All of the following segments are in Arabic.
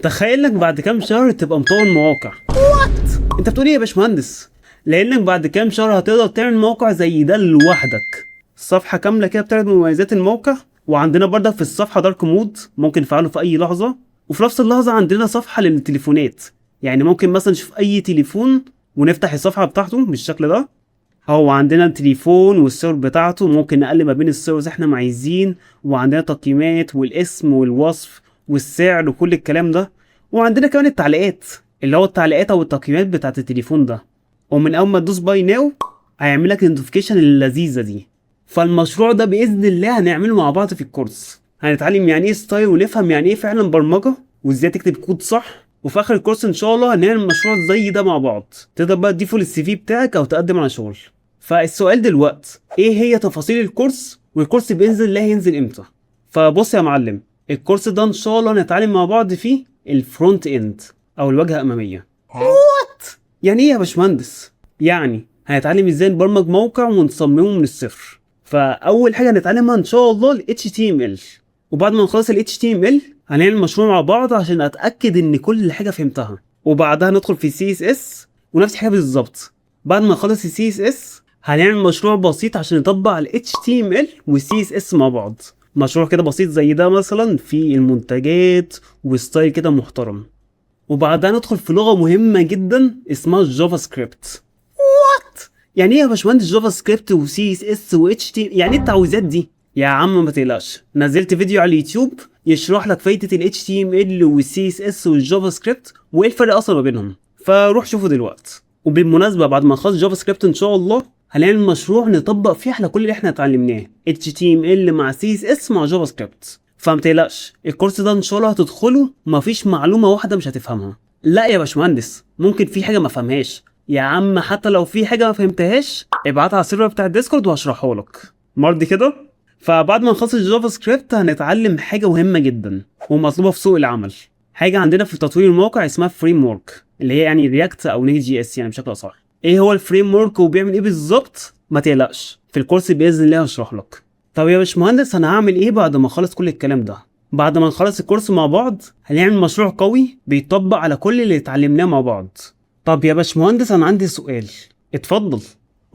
تخيل انك بعد كام شهر تبقى مطور مواقع. انت بتقول ايه يا باشمهندس؟ لانك بعد كام شهر هتقدر تعمل موقع زي ده لوحدك، صفحه كامله كده بتعرض مميزات الموقع. وعندنا برضه في الصفحه دارك مود ممكن نفعله في اي لحظه، وفي نفس اللحظه عندنا صفحه للتليفونات. يعني ممكن مثلا نشوف اي تليفون ونفتح الصفحه بتاعته بالشكل ده. هو عندنا التليفون والصور بتاعته، ممكن نقلب ما بين الصور زي احنا ما عايزين، وعندنا تقييمات والاسم والوصف والسعر وكل الكلام ده. وعندنا كمان التعليقات، اللي هو التعليقات او التقييمات بتاعت التليفون ده. ومن اول ما تدوس باي ناو هيعمل لك النوتيفيكيشن اللذيذه دي. فالمشروع ده باذن الله هنعمله مع بعض في الكورس، هنتعلم يعني ايه ستايل ونفهم يعني ايه فعلا برمجه وازاي تكتب كود صح. وفي اخر الكورس ان شاء الله هنعمل مشروع زي ده مع بعض، تقدر بقى تضيفه للسي في بتاعك او تقدم على شغل. فالسؤال دلوقتي ايه هي تفاصيل الكورس، والكورس بينزل لا ينزل امتى؟ فبص يا معلم، الكورس ده ان شاء الله هنتعلم مع بعض فيه الفرونت اند او الواجهه الاماميه. يعني ايه يا باشمهندس؟ يعني هنتعلم ازاي نبرمج موقع ونصممه من الصفر. فاول حاجه هنتعلمها ان شاء الله ال HTML، وبعد ما نخلص ال HTML هنعمل مشروع مع بعض عشان اتاكد ان كل حاجه فهمتها. وبعدها ندخل في CSS ونفس الحاجه بالظبط. بعد ما نخلص ال CSS هنعمل مشروع بسيط عشان نطبق ال HTML وال CSS مع بعض. مشروع كده بسيط زي ده مثلا في المنتجات وستايل كده محترم. وبعدها ندخل في لغه مهمه جدا اسمها الجافا سكريبت. يعني ايه يا باشمهندس جافا سكريبت وسي اس اس و اتش تي؟ يعني ايه التعويذات دي؟ يا عم ما تقلقش، نزلت فيديو على اليوتيوب يشرح لك فايده ال HTML والسي اس اس والجافا سكريبت وايه الفرق اصلا ما بينهم، فروح شوفه دلوقتي. وبالمناسبه بعد ما نخلص جافا سكريبت ان شاء الله هنعمل مشروع نطبق فيه على كل اللي احنا اتعلمناه، HTML مع CSS مع جافا سكريبت. فما تقلقش، الكورس ده ان شاء الله هتدخله مفيش معلومه واحده مش هتفهمها. لا يا باشمهندس، ممكن في حاجه ما فهمهاش. يا عم حتى لو في حاجه ما فهمتهاش ابعتها على السيرفر بتاع الديسكورد وهشرحها لك. مرضي كده؟ فبعد ما نخلص الجافا سكريبت هنتعلم حاجه مهمه جدا ومطلوبه في سوق العمل، حاجه عندنا في تطوير الموقع اسمها فريم ورك، اللي هي يعني رياكت او نيك جي اس يعني بشكل اصح. ايه هو الفريم ورك وبيعمل ايه بالظبط؟ ما تقلقش، في الكورس باذن الله هشرح لك. طب يا باشمهندس انا هعمل ايه بعد ما اخلص كل الكلام ده؟ بعد ما نخلص الكورس مع بعض هنعمل مشروع قوي بيطبق على كل اللي اتعلمناه مع بعض. طب يا باشمهندس انا عندي سؤال. اتفضل.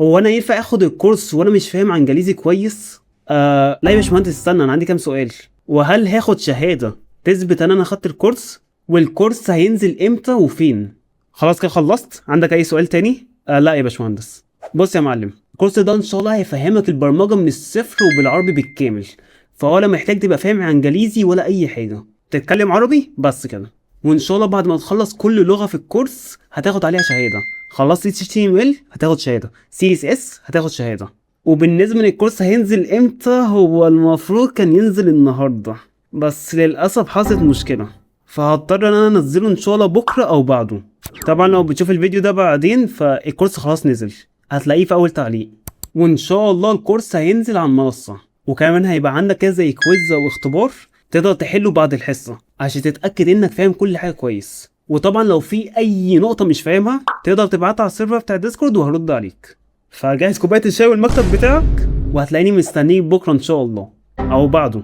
هو انا ينفع اخد الكورس وانا مش فاهم انجليزي كويس؟ لا يا باشمهندس استنى، انا عندي كام سؤال. وهل هاخد شهاده تثبت ان انا خدت الكورس؟ والكورس هينزل امتى وفين؟ خلاص كده خلصت؟ عندك اي سؤال تاني؟ لا يا باشمهندس. بص يا معلم، الكورس ده ان شاء الله هيفهمك البرمجه من الصفر وبالعربي بالكامل، فولا محتاج تبقى فاهم انجليزي ولا اي حاجه، تتكلم عربي بس كده. وان شاء الله بعد ما تخلص كل لغه في الكورس هتاخد عليها شهاده. خلصت HTML هتاخد شهاده، CSS هتاخد شهاده. وبالنسبه للكورس هينزل امتى، هو المفروض كان ينزل النهارده بس للاسف حصلت مشكله، فهضطر ان انا انزله ان شاء الله بكره او بعده. طبعا لو بتشوف الفيديو ده بعدين فالكورس خلاص نزل، هتلاقيه في اول تعليق. وان شاء الله الكورس هينزل على المنصه، وكمان هيبقى عندك كده زي كويز او اختبار تقدر تحله بعد الحصه عشان تتاكد انك فاهم كل حاجه كويس. وطبعا لو في اي نقطه مش فاهمها تقدر تبعتها على السيرفر بتاع الديسكورد وهرد عليك. فجهز كوبايه الشاي والمكتب بتاعك وهتلاقيني مستنيك بكره ان شاء الله او بعده.